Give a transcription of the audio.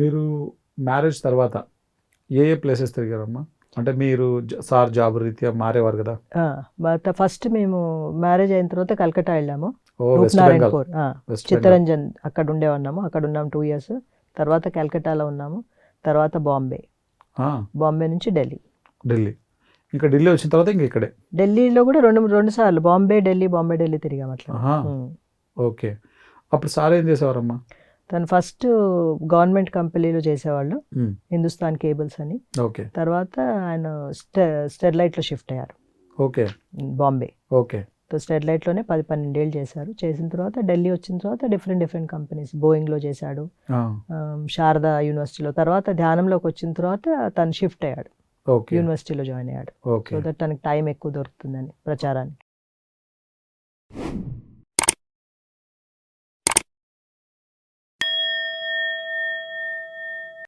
మీరు మ్యారేజ్ తర్వాత ఏ ప్లేసెస్ తిరిగారమ్మా? అంటే మీరు సార్ జాబ్ రీత్యా మారేవారు కదా? ఫస్ట్ మేము మ్యారేజ్ అయిన తర్వాత కలకత్తా వెళ్ళాము. వెస్ట్ బెంగాల్. రూప్నారాయణపూర్, చిత్తరంజన్ అక్కడ ఉండేవాళ్ళము. అక్కడ ఉన్నాము 2 years. తర్వాత కలకత్తాలో ఉన్నాము. తర్వాత బాంబే నుంచి ఢిల్లీ. ఇంకా ఢిల్లీ వచ్చిన తర్వాత ఇంకా ఇక్కడే ఢిల్లీలో కూడా రెండు సార్లు బాంబే ఢిల్లీ తిరిగాము అట్లా. ఓకే. అప్పుడు సార్ ఏం చేసేవారమ్మా? తను ఫస్ట్ గవర్నమెంట్ కంపెనీలో చేసేవాళ్ళు, హిందుస్థాన్ కేబుల్స్ అని. ఓకే. తర్వాత ఆయన స్టెర్లైట్ లో షిఫ్ట్ అయ్యారు. ఓకే. బాంబే. ఓకే. స్టెర్లైట్ లోనే 10-12 ఏళ్ళు చేశారు. చేసిన తర్వాత ఢిల్లీ వచ్చిన తర్వాత డిఫరెంట్ కంపెనీస్, బోయింగ్ లో చేశాడు, శారదా యూనివర్సిటీలో. తర్వాత ధ్యానంలోకి వచ్చిన తర్వాత తను షిఫ్ట్ అయ్యాడు, యూనివర్సిటీలో జాయిన్ అయ్యాడు. సో దట్ తనకి టైం ఎక్కువ దొరుకుతుందని ప్రచారానికి.